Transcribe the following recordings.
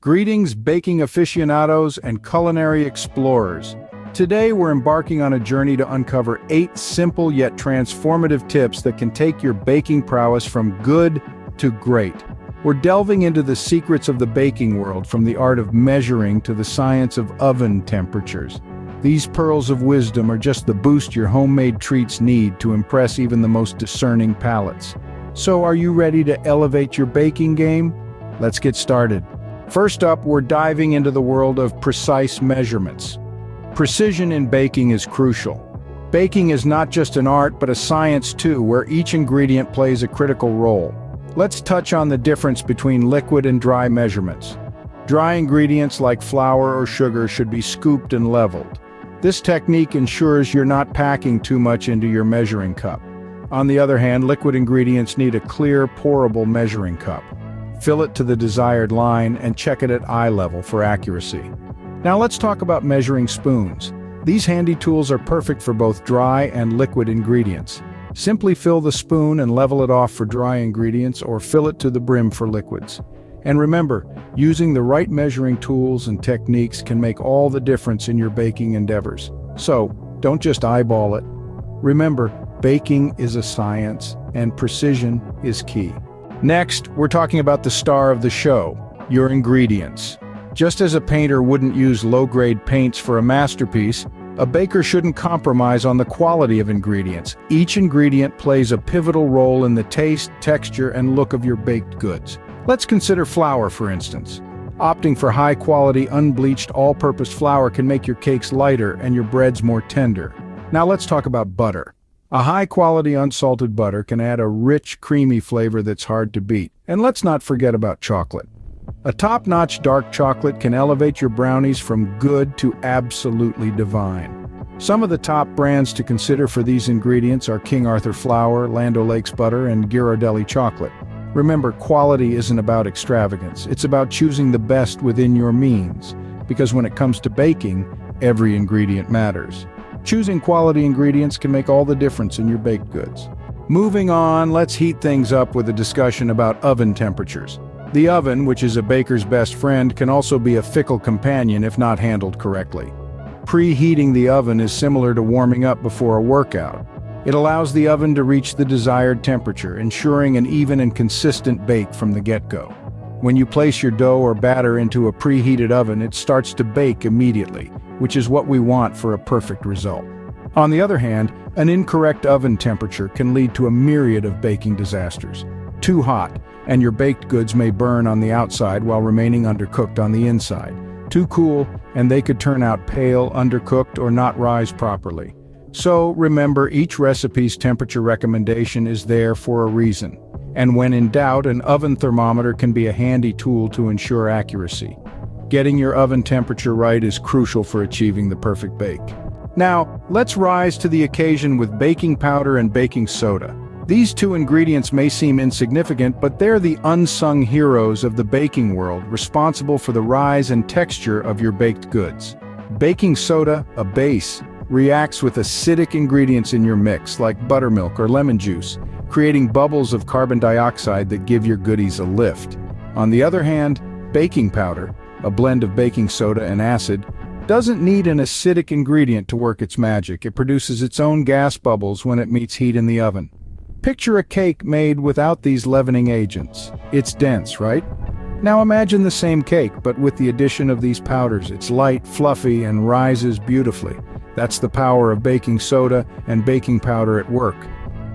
Greetings, baking aficionados and culinary explorers. Today we're embarking on a journey to uncover 8 simple yet transformative tips that can take your baking prowess from good to great. We're delving into the secrets of the baking world, from the art of measuring to the science of oven temperatures. These pearls of wisdom are just the boost your homemade treats need to impress even the most discerning palates. So are you ready to elevate your baking game? Let's get started. First up, we're diving into the world of precise measurements. Precision in baking is crucial. Baking is not just an art, but a science too, where each ingredient plays a critical role. Let's touch on the difference between liquid and dry measurements. Dry ingredients like flour or sugar should be scooped and leveled. This technique ensures you're not packing too much into your measuring cup. On the other hand, liquid ingredients need a clear, pourable measuring cup. Fill it to the desired line and check it at eye level for accuracy. Now let's talk about measuring spoons. These handy tools are perfect for both dry and liquid ingredients. Simply fill the spoon and level it off for dry ingredients, or fill it to the brim for liquids. And remember, using the right measuring tools and techniques can make all the difference in your baking endeavors. So, don't just eyeball it. Remember, baking is a science, and precision is key. Next, we're talking about the star of the show, your ingredients. Just as a painter wouldn't use low-grade paints for a masterpiece, a baker shouldn't compromise on the quality of ingredients. Each ingredient plays a pivotal role in the taste, texture, and look of your baked goods. Let's consider flour, for instance. Opting for high-quality, unbleached, all-purpose flour can make your cakes lighter and your breads more tender. Now let's talk about butter. A high-quality unsalted butter can add a rich, creamy flavor that's hard to beat. And let's not forget about chocolate. A top-notch dark chocolate can elevate your brownies from good to absolutely divine. Some of the top brands to consider for these ingredients are King Arthur flour, Land O'Lakes butter, and Ghirardelli chocolate. Remember, quality isn't about extravagance. It's about choosing the best within your means. Because when it comes to baking, every ingredient matters. Choosing quality ingredients can make all the difference in your baked goods. Moving on, let's heat things up with a discussion about oven temperatures. The oven, which is a baker's best friend, can also be a fickle companion if not handled correctly. Preheating the oven is similar to warming up before a workout. It allows the oven to reach the desired temperature, ensuring an even and consistent bake from the get-go. When you place your dough or batter into a preheated oven, it starts to bake immediately, which is what we want for a perfect result. On the other hand, an incorrect oven temperature can lead to a myriad of baking disasters. Too hot, and your baked goods may burn on the outside while remaining undercooked on the inside. Too cool, and they could turn out pale, undercooked, or not rise properly. So remember, each recipe's temperature recommendation is there for a reason. And when in doubt, an oven thermometer can be a handy tool to ensure accuracy. Getting your oven temperature right is crucial for achieving the perfect bake. Now, let's rise to the occasion with baking powder and baking soda. These two ingredients may seem insignificant, but they're the unsung heroes of the baking world, responsible for the rise and texture of your baked goods. Baking soda, a base, reacts with acidic ingredients in your mix, like buttermilk or lemon juice, creating bubbles of carbon dioxide that give your goodies a lift. On the other hand, baking powder, a blend of baking soda and acid, doesn't need an acidic ingredient to work its magic. It produces its own gas bubbles when it meets heat in the oven. Picture a cake made without these leavening agents. It's dense, right? Now imagine the same cake, but with the addition of these powders. It's light, fluffy, and rises beautifully. That's the power of baking soda and baking powder at work.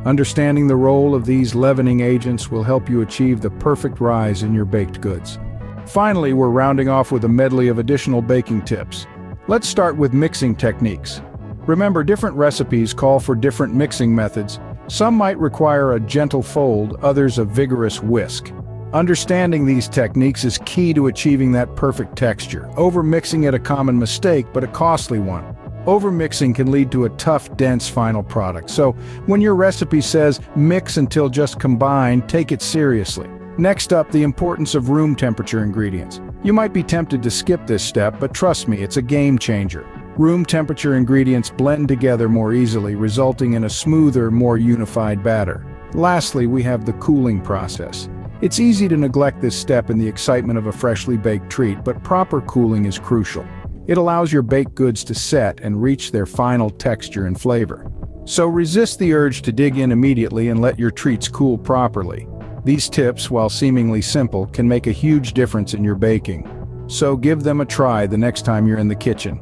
Understanding the role of these leavening agents will help you achieve the perfect rise in your baked goods. Finally, we're rounding off with a medley of additional baking tips. Let's start with mixing techniques. Remember, different recipes call for different mixing methods. Some might require a gentle fold, others a vigorous whisk. Understanding these techniques is key to achieving that perfect texture. Overmixing is a common mistake, but a costly one. Overmixing can lead to a tough, dense final product. So, when your recipe says mix until just combine, take it seriously. Next up, the importance of room temperature ingredients. You might be tempted to skip this step, but trust me, it's a game changer. Room temperature ingredients blend together more easily, resulting in a smoother, more unified batter. Lastly, we have the cooling process. It's easy to neglect this step in the excitement of a freshly baked treat, but proper cooling is crucial. It allows your baked goods to set and reach their final texture and flavor. So resist the urge to dig in immediately and let your treats cool properly. These tips, while seemingly simple, can make a huge difference in your baking. So give them a try the next time you're in the kitchen.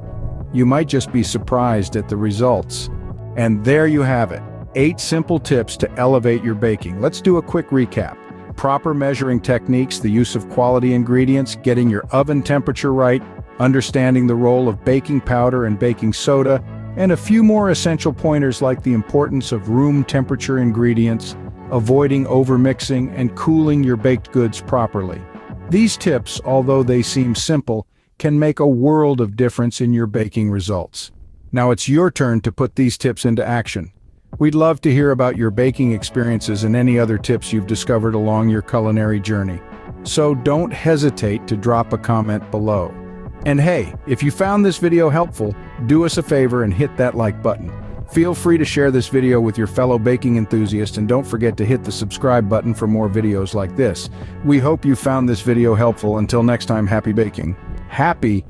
You might just be surprised at the results. And there you have it, 8 simple tips to elevate your baking. Let's do a quick recap. Proper measuring techniques, the use of quality ingredients, getting your oven temperature right, understanding the role of baking powder and baking soda, and a few more essential pointers like the importance of room temperature ingredients, avoiding overmixing, and cooling your baked goods properly. These tips, although they seem simple, can make a world of difference in your baking results. Now it's your turn to put these tips into action. We'd love to hear about your baking experiences and any other tips you've discovered along your culinary journey. So don't hesitate to drop a comment below. And hey, if you found this video helpful, do us a favor and hit that like button. Feel free to share this video with your fellow baking enthusiasts, and don't forget to hit the subscribe button for more videos like this. We hope you found this video helpful. Until next time, happy baking. Happy